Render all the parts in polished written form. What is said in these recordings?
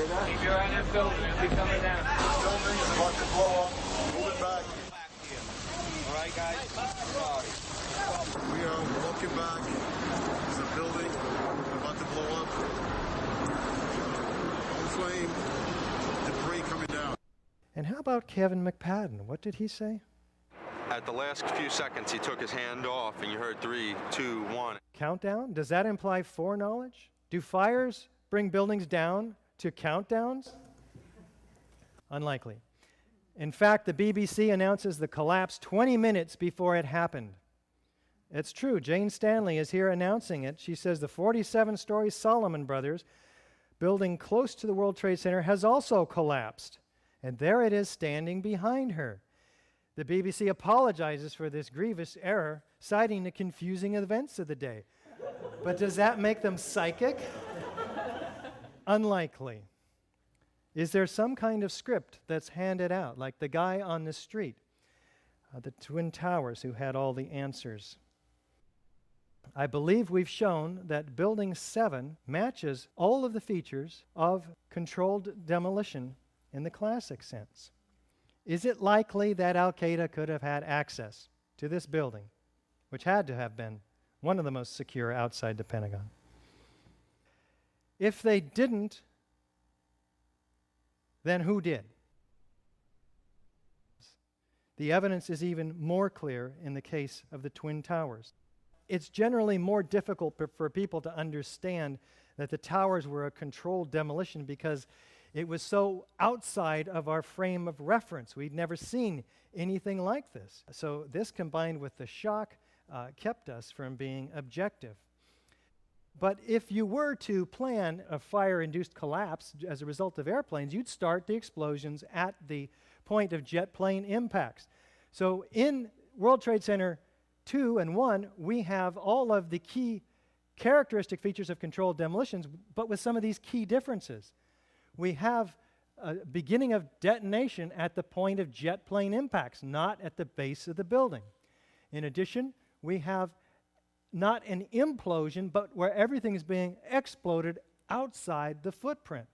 Keep your eye on that building. It'll be coming down. Building is about to blow up. Move it back. All right, guys. We are walking back. There's a building about to blow up. On flame. Debris coming down. And how about Kevin McPadden? What did he say? At the last few seconds, he took his hand off, and you heard 3, 2, 1. Countdown? Does that imply foreknowledge? Do fires bring buildings down to countdowns? Unlikely. In fact, the BBC announces the collapse 20 minutes before it happened. It's true. Jane Stanley is here announcing it. She says the 47-story Solomon Brothers building close to the World Trade Center has also collapsed. And there it is standing behind her. The BBC apologizes for this grievous error, citing the confusing events of the day. But does that make them psychic? Unlikely. Is there some kind of script that's handed out, like the guy on the street, the Twin Towers, who had all the answers? I believe we've shown that Building 7 matches all of the features of controlled demolition in the classic sense. Is it likely that Al-Qaeda could have had access to this building, which had to have been one of the most secure outside the Pentagon? If they didn't, then who did? The evidence is even more clear in the case of the Twin Towers. It's generally more difficult for people to understand that the towers were a controlled demolition because it was so outside of our frame of reference. We'd never seen anything like this. So this, combined with the shock, kept us from being objective. But if you were to plan a fire-induced collapse as a result of airplanes, you'd start the explosions at the point of jet plane impacts. So in World Trade Center 2 and 1, we have all of the key characteristic features of controlled demolitions, but with some of these key differences. We have a beginning of detonation at the point of jet plane impacts, not at the base of the building. In addition, we have not an implosion, but where everything is being exploded outside the footprint.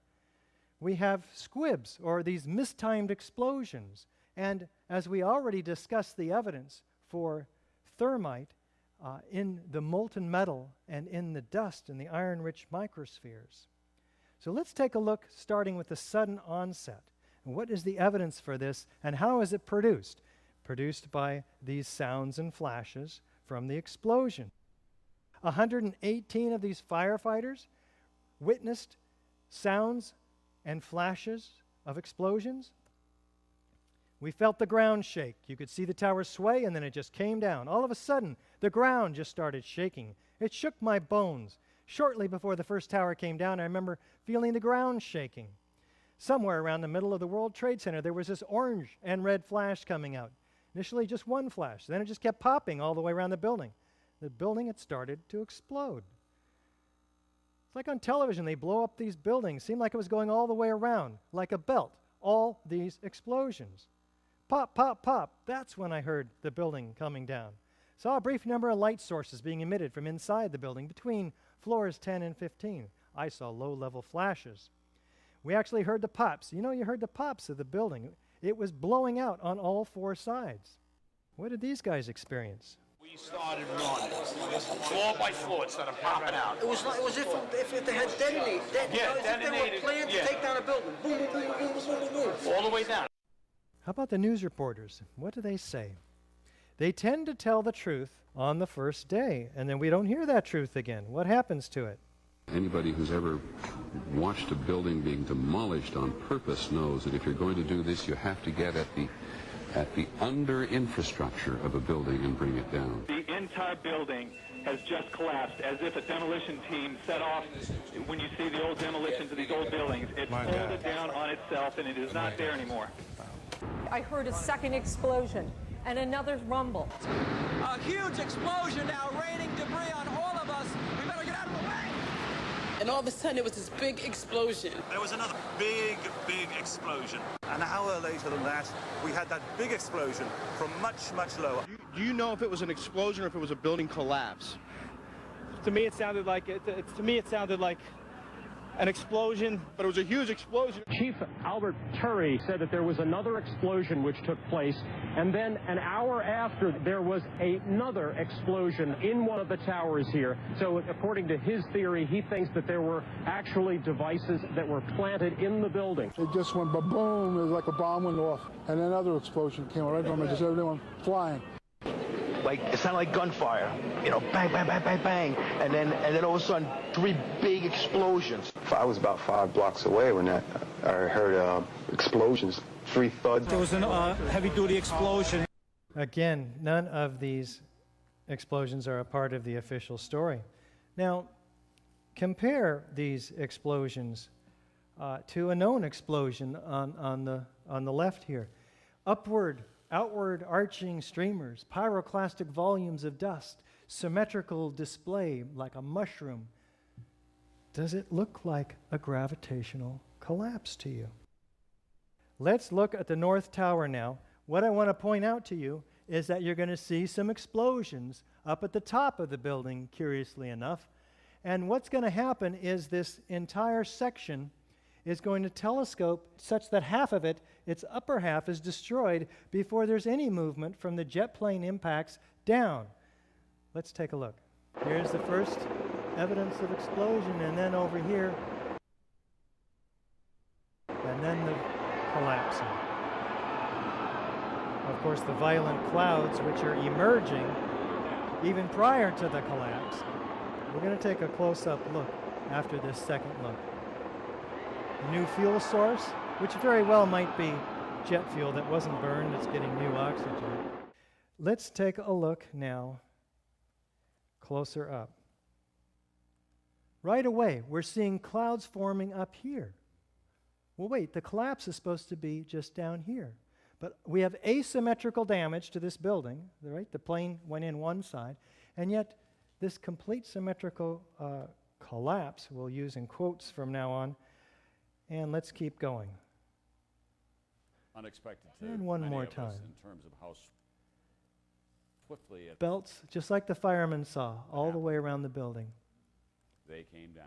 We have squibs, or these mistimed explosions. And as we already discussed the evidence for thermite in the molten metal and in the dust in the iron-rich microspheres. So let's take a look, starting with the sudden onset. And what is the evidence for this, and how is it produced? Produced by these sounds and flashes from the explosion. 118 of these firefighters witnessed sounds and flashes of explosions. We felt the ground shake. You could see the tower sway, and then it just came down. All of a sudden, the ground just started shaking. It shook my bones. Shortly before the first tower came down, I remember feeling the ground shaking. Somewhere around the middle of the World Trade Center, there was this orange and red flash coming out. Initially, just one flash. Then it just kept popping all the way around the building. The building had started to explode. It's like on television, they blow up these buildings. Seemed like it was going all the way around, like a belt. All these explosions. Pop, pop, pop. That's when I heard the building coming down. Saw a brief number of light sources being emitted from inside the building between floors 10 and 15. I saw low-level flashes. We actually heard the pops. You know, you heard the pops of the building. It was blowing out on all four sides. What did these guys experience? We started running, floor by floor, it started popping out. It was if they had detonated. Yeah, if detonated. they were planned to take down a building. Boom, boom, boom, boom, boom, boom, boom. All the way down. How about the news reporters? What do they say? They tend to tell the truth on the first day, and then we don't hear that truth again. What happens to it? Anybody who's ever watched a building being demolished on purpose knows that if you're going to do this, you have to get at the under infrastructure of a building and bring it down. The entire building has just collapsed, as if a demolition team set off. When you see the old demolitions of these old buildings, it folded down on itself, and it is not there anymore. I heard a second explosion and another rumble. A huge explosion now, raining debris on all of us. We better get out of the way. And all of a sudden, it was this big explosion. There was another big explosion. An hour later than that, we had that big explosion from much, much lower. Do you know if it was an explosion or if it was a building collapse? To me, it sounded like an explosion, but it was a huge explosion. Chief Albert Turry said that there was another explosion which took place, and then an hour after there was another explosion in one of the towers here. So according to his theory, he thinks that there were actually devices that were planted in the building. It just went ba-boom, it was like a bomb went off, and another explosion came right from it, just everyone flying. Like, it sounded like gunfire, you know, bang, bang, bang, bang, bang, and then all of a sudden, 3 big explosions. I was about 5 blocks away when I heard explosions, 3 thuds. There was a heavy-duty explosion. Again, none of these explosions are a part of the official story. Now, compare these explosions to a known explosion on the left here. Outward arching streamers, pyroclastic volumes of dust, symmetrical display like a mushroom. Does it look like a gravitational collapse to you? Let's look at the North Tower now. What I want to point out to you is that you're going to see some explosions up at the top of the building, curiously enough. And what's going to happen is this entire section is going to telescope such that half of it, its upper half, is destroyed before there's any movement from the jet plane impacts down. Let's take a look. Here's the first evidence of explosion, and then over here, and then the collapsing. Of course, the violent clouds which are emerging even prior to the collapse. We're going to take a close-up look after this second look. A new fuel source, which very well might be jet fuel that wasn't burned, it's getting new oxygen. Let's take a look now closer up. Right away, we're seeing clouds forming up here. Well, wait, the collapse is supposed to be just down here. But we have asymmetrical damage to this building, right? The plane went in one side, and yet this complete symmetrical collapse, we'll use in quotes from now on. And let's keep going. Unexpected. And one more time. In terms of how swiftly belts, just like the firemen saw, all the way around the building. They came down.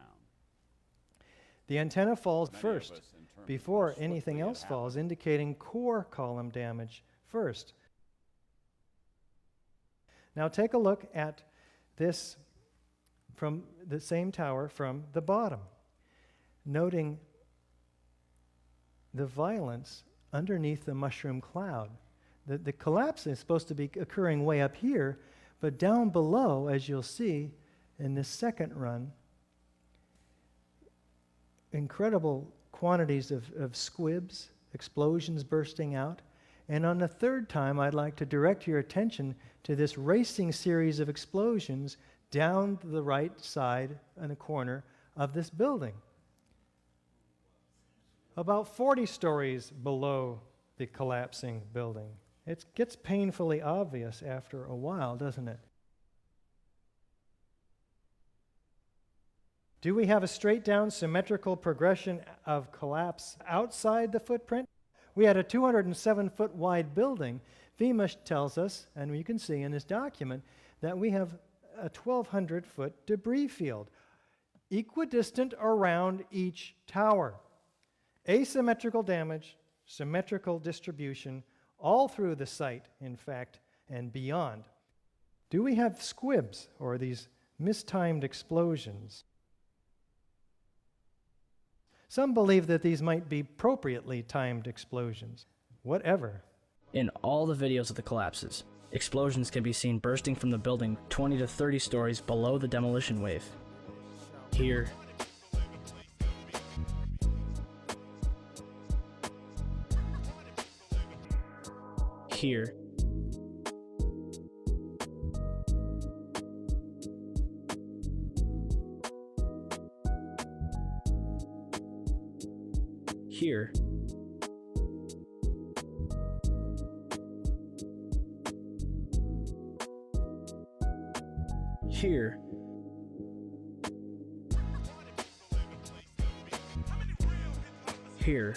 The antenna falls first, before anything else falls, indicating core column damage first. Now take a look at this from the same tower from the bottom, noting the violence underneath the mushroom cloud. The collapse is supposed to be occurring way up here, but down below, as you'll see in this second run, incredible quantities of squibs, explosions bursting out. And on the third time, I'd like to direct your attention to this racing series of explosions down the right side in the corner of this building. About 40 stories below the collapsing building. It gets painfully obvious after a while, doesn't it? Do we have a straight down symmetrical progression of collapse outside the footprint? We had a 207-foot wide building. FEMA tells us, and you can see in this document, that we have a 1,200-foot debris field, equidistant around each tower. Asymmetrical damage, symmetrical distribution, all through the site, in fact, and beyond. Do we have squibs, or these mistimed explosions? Some believe that these might be appropriately timed explosions. Whatever. In all the videos of the collapses, explosions can be seen bursting from the building 20 to 30 stories below the demolition wave. Here, here, here, here, here,